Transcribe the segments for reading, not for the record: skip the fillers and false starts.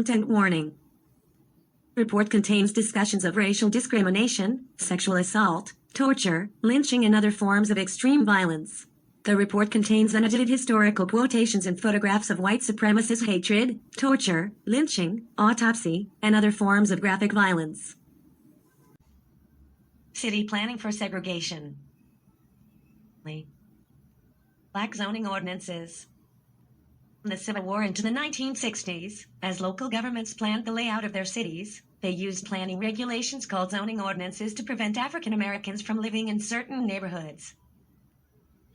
Content warning. Report contains discussions of racial discrimination, sexual assault, torture, lynching, and other forms of extreme violence. The report contains unedited historical quotations and photographs of white supremacist hatred, torture, lynching, autopsy, and other forms of graphic violence. City planning for segregation. Black zoning ordinances. From the Civil War into the 1960s, as local governments planned the layout of their cities, they used planning regulations called zoning ordinances to prevent African Americans from living in certain neighborhoods.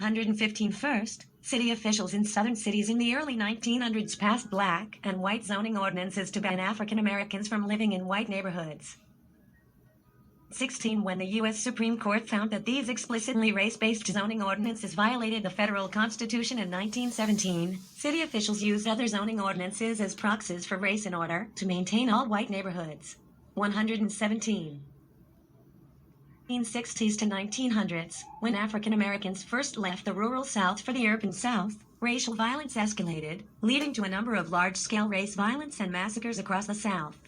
115 First, city officials in southern cities in the early 1900s passed black and white zoning ordinances to ban African Americans from living in white neighborhoods. 16 When the U.S. Supreme Court found that these explicitly race-based zoning ordinances violated the federal Constitution in 1917, city officials used other zoning ordinances as proxies for race in order to maintain all white neighborhoods. 117. 1960s to 1900s, when African Americans first left the rural South for the urban South, racial violence escalated, leading to a number of large-scale race violence and massacres across the South.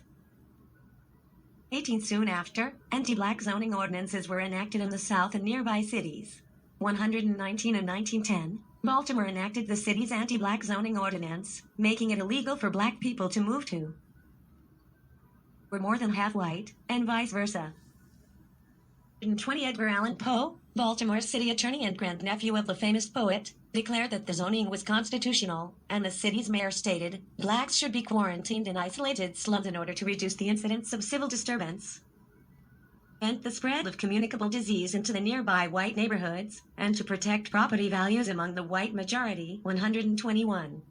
18 Soon after, anti-black zoning ordinances were enacted in the South and nearby cities. 119 and 1910, Baltimore enacted the city's anti-black zoning ordinance, making it illegal for black people to move to were more than half white, and vice versa. 120 Edgar Allan Poe, Baltimore's city attorney and grandnephew of the famous poet, declared that the zoning was constitutional, and the city's mayor stated, blacks should be quarantined in isolated slums in order to reduce the incidence of civil disturbance, prevent the spread of communicable disease into the nearby white neighborhoods, and to protect property values among the white majority. 121.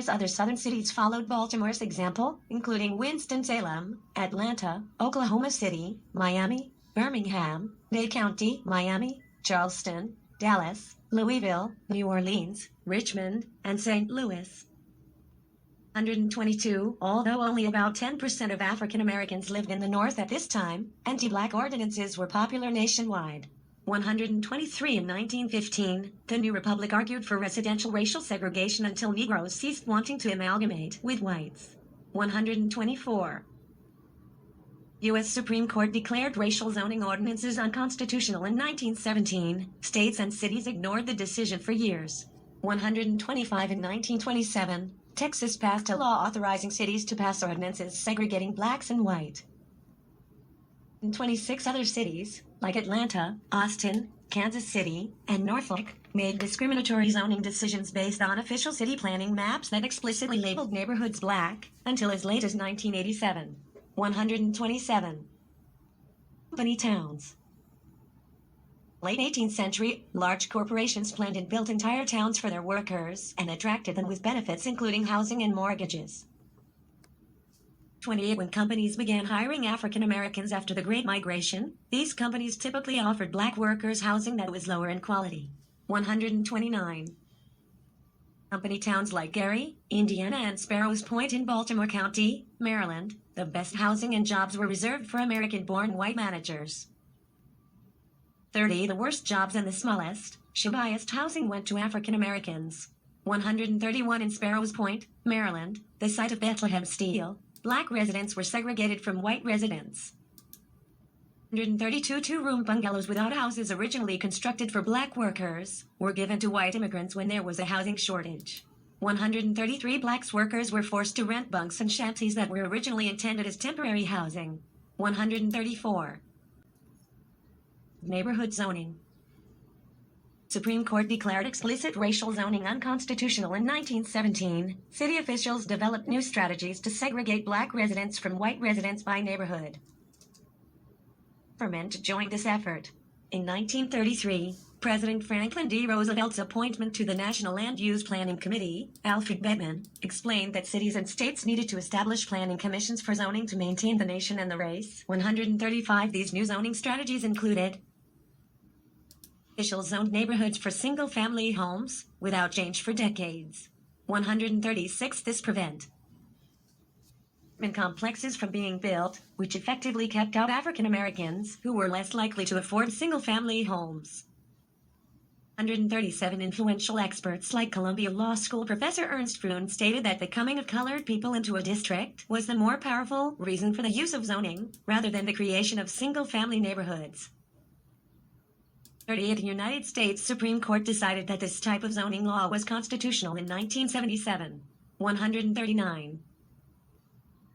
Other southern cities followed Baltimore's example, including Winston-Salem, Atlanta, Oklahoma City, Miami, Birmingham, Dade County, Miami, Charleston, Dallas, Louisville, New Orleans, Richmond, and St. Louis. 122 Although only about 10% of African Americans lived in the North at this time, anti-black ordinances were popular nationwide. 123 In 1915, the new republic argued for residential racial segregation until Negroes ceased wanting to amalgamate with whites. 124. U.S. Supreme Court declared racial zoning ordinances unconstitutional in 1917. States and cities ignored the decision for years. 125 In 1927, Texas passed a law authorizing cities to pass ordinances segregating blacks and white. In 26 other cities, like Atlanta, Austin, Kansas City, and Norfolk, made discriminatory zoning decisions based on official city planning maps that explicitly labeled neighborhoods black, until as late as 1987. 127. Company towns. Late 18th century, large corporations planned and built entire towns for their workers and attracted them with benefits including housing and mortgages. 28 When companies began hiring African Americans after the Great Migration, these companies typically offered black workers housing that was lower in quality. 129. Company towns like Gary, Indiana, and Sparrows Point in Baltimore County, Maryland, the best housing and jobs were reserved for American-born white managers. 30 The worst jobs and the smallest, shabbiest housing went to African Americans. 131 In Sparrows Point, Maryland, the site of Bethlehem Steel, black residents were segregated from white residents. 132 Two-room bungalows with outhouses originally constructed for black workers were given to white immigrants when there was a housing shortage. 133 Black workers were forced to rent bunks and shanties that were originally intended as temporary housing. 134. Neighborhood zoning. Supreme Court declared explicit racial zoning unconstitutional in 1917. City officials developed new strategies to segregate black residents from white residents by neighborhood. Government joined this effort. In 1933, President Franklin D. Roosevelt's appointment to the National Land Use Planning Committee, Alfred Bedman, explained that cities and states needed to establish planning commissions for zoning to maintain the nation and the race. 135 These new zoning strategies included: officials zoned neighborhoods for single-family homes, without change for decades. 136 This prevent complexes from being built, which effectively kept out African Americans who were less likely to afford single-family homes. 137 influential experts like Columbia Law School professor Ernst Fruin stated that the coming of colored people into a district was the more powerful reason for the use of zoning, rather than the creation of single-family neighborhoods. 30th United States Supreme Court decided that this type of zoning law was constitutional in 1977. 139.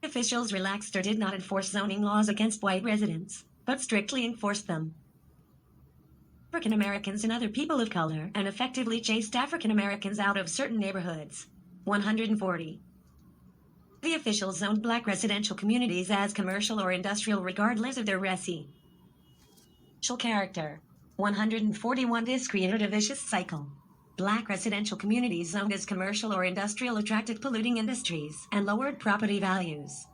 Officials relaxed or did not enforce zoning laws against white residents, but strictly enforced them. African Americans and other people of color and effectively chased African Americans out of certain neighborhoods. 140. The officials zoned black residential communities as commercial or industrial regardless of their racial character. 141. This created a vicious cycle. Black residential communities zoned as commercial or industrial attracted polluting industries and lowered property values.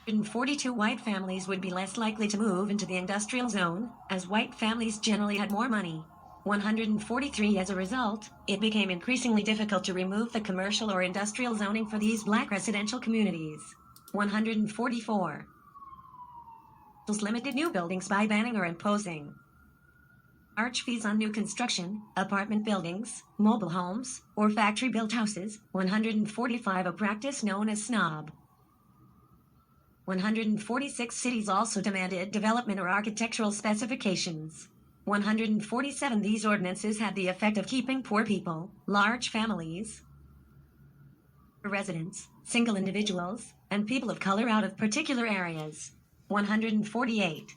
142. White families would be less likely to move into the industrial zone, as white families generally had more money. 143. As a result, it became increasingly difficult to remove the commercial or industrial zoning for these black residential communities. 144. Limited new buildings by banning or imposing arch fees on new construction, apartment buildings, mobile homes, or factory-built houses. 145. A practice known as snob. 146. Cities also demanded development or architectural specifications. 147. These ordinances had the effect of keeping poor people, large families, residents, single individuals, and people of color out of particular areas. 148.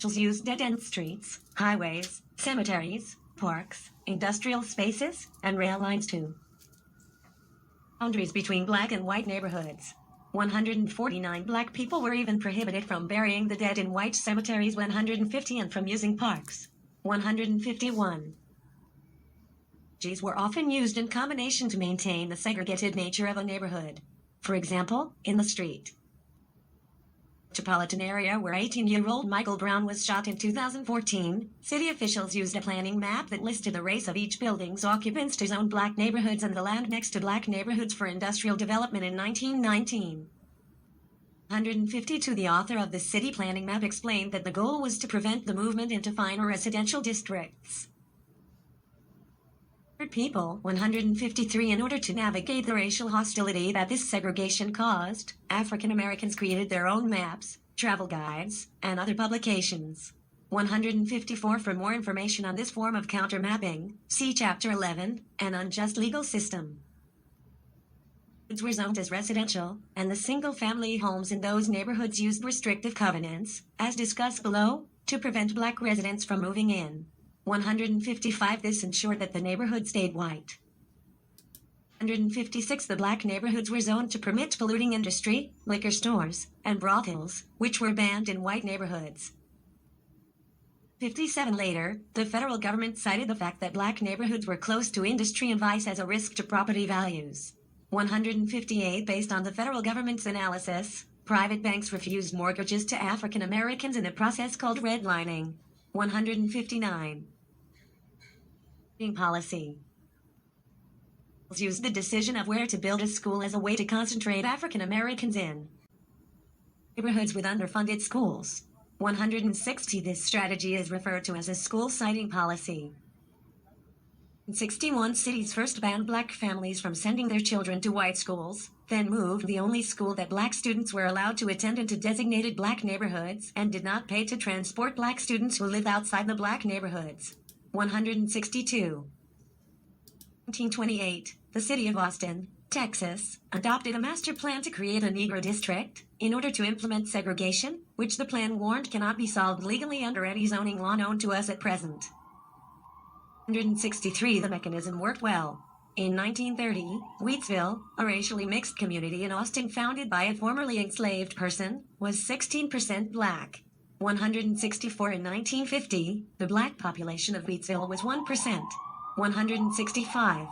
Used dead-end streets, highways, cemeteries, parks, industrial spaces, and rail lines to boundaries between black and white neighborhoods. 149. Black people were even prohibited from burying the dead in white cemeteries. 150. And from using parks. 151. These were often used in combination to maintain the segregated nature of a neighborhood. For example, in the street metropolitan area where 18-year-old Michael Brown was shot in 2014, city officials used a planning map that listed the race of each building's occupants to zone black neighborhoods and the land next to black neighborhoods for industrial development in 1919. 152. The author of the city planning map explained that the goal was to prevent the movement into finer residential districts. People. 153. In order to navigate the racial hostility that this segregation caused, African Americans created their own maps, travel guides, and other publications. 154. For more information on this form of counter-mapping, see Chapter 11, An Unjust Legal System. Neighborhoods were zoned as residential, and the single-family homes in those neighborhoods used restrictive covenants, as discussed below, to prevent black residents from moving in. 155. This ensured that the neighborhood stayed white. 156. The black neighborhoods were zoned to permit polluting industry, liquor stores, and brothels, which were banned in white neighborhoods. 57. Later, the federal government cited the fact that black neighborhoods were close to industry and vice as a risk to property values. 158. Based on the federal government's analysis, private banks refused mortgages to African Americans in a process called redlining. 159. Policy. Used the decision of where to build a school as a way to concentrate African Americans in neighborhoods with underfunded schools. 160. This strategy is referred to as a school siting policy. 61. Cities first banned black families from sending their children to white schools, then moved the only school that black students were allowed to attend into designated black neighborhoods and did not pay to transport black students who lived outside the black neighborhoods. 162. 1928, the city of Austin, Texas, adopted a master plan to create a Negro district in order to implement segregation, which the plan warned cannot be solved legally under any zoning law known to us at present. 163. The mechanism worked well. In 1930, Wheatsville, a racially mixed community in Austin founded by a formerly enslaved person, was 16% black. 164. In 1950, the black population of Wheatsville was 1%. 165.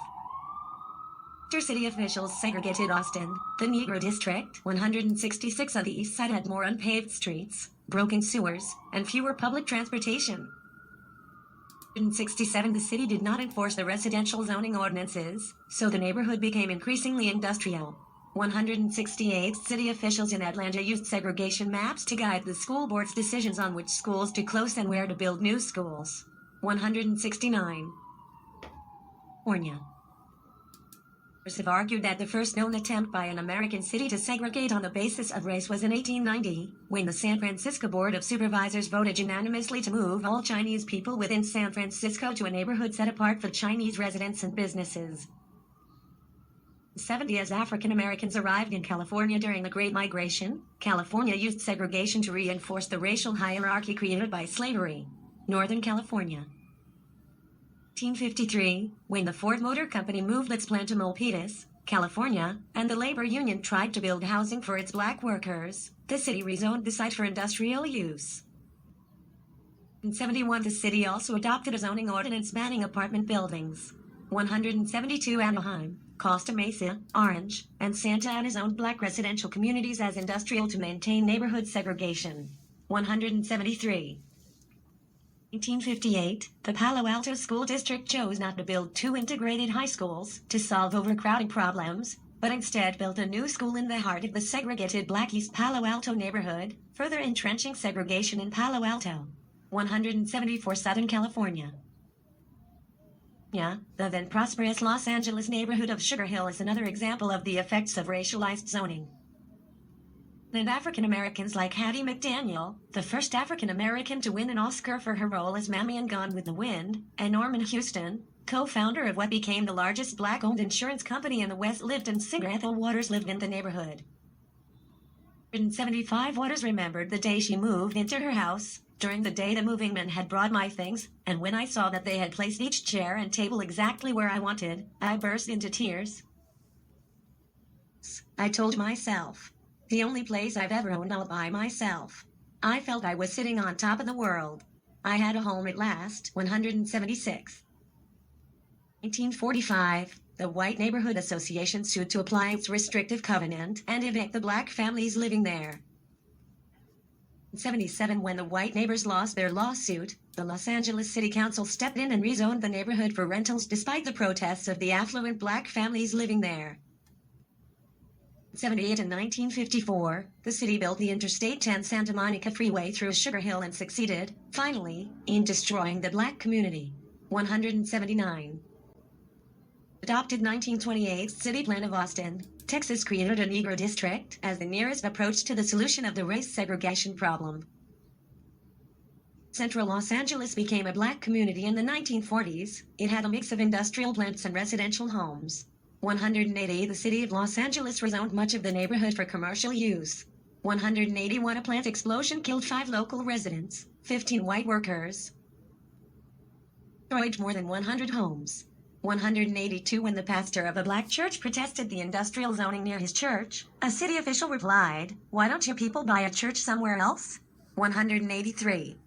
After city officials segregated Austin, the Negro District, 166 on the east side had more unpaved streets, broken sewers, and fewer public transportation. 167. The city did not enforce the residential zoning ordinances, so the neighborhood became increasingly industrial. 168. City officials in Atlanta used segregation maps to guide the school board's decisions on which schools to close and where to build new schools. 169. California. Have argued that the first known attempt by an American city to segregate on the basis of race was in 1890, when the San Francisco Board of Supervisors voted unanimously to move all Chinese people within San Francisco to a neighborhood set apart for Chinese residents and businesses. 70 as African Americans arrived in California during the Great Migration, California used segregation to reinforce the racial hierarchy created by slavery. Northern California. 1853, when the Ford Motor Company moved its plant to Milpitas, California, and the labor union tried to build housing for its black workers, the city rezoned the site for industrial use. In 71, the city also adopted a zoning ordinance banning apartment buildings. 172 Anaheim, Costa Mesa, Orange, and Santa Ana zoned black residential communities as industrial to maintain neighborhood segregation. 173. 1958, the Palo Alto School District chose not to build two integrated high schools to solve overcrowding problems, but instead built a new school in the heart of the segregated Black East Palo Alto neighborhood, further entrenching segregation in Palo Alto. 174 Southern California. The then prosperous Los Angeles neighborhood of Sugar Hill is another example of the effects of racialized zoning. And African Americans like Hattie McDaniel, the first African American to win an Oscar for her role as Mammy in Gone with the Wind, and Norman Houston, co-founder of what became the largest black-owned insurance company in the West, lived in singer Ethel Waters lived in the neighborhood. 175 Waters remembered the day she moved into her house. During the day the moving men had brought my things, and when I saw that they had placed each chair and table exactly where I wanted, I burst into tears. I told myself, the only place I've ever owned all by myself. I felt I was sitting on top of the world. I had a home at last. 176. 1945, the White Neighborhood Association sued to apply its restrictive covenant and evict the black families living there. 1977, when the white neighbors lost their lawsuit, the Los Angeles City Council stepped in and rezoned the neighborhood for rentals despite the protests of the affluent black families living there. 1978 and 1954, the city built the Interstate 10 Santa Monica Freeway through Sugar Hill and succeeded, finally, in destroying the black community. 179. Adopted 1928 City Plan of Austin, Texas created a Negro district as the nearest approach to the solution of the race segregation problem. Central Los Angeles became a black community in the 1940s. It had a mix of industrial plants and residential homes. 180, the city of Los Angeles rezoned much of the neighborhood for commercial use. 181, a plant explosion killed 5 local residents, 15 white workers. Destroyed more than 100 homes. 182, when the pastor of a black church protested the industrial zoning near his church, a city official replied, "Why don't you people buy a church somewhere else?" 183.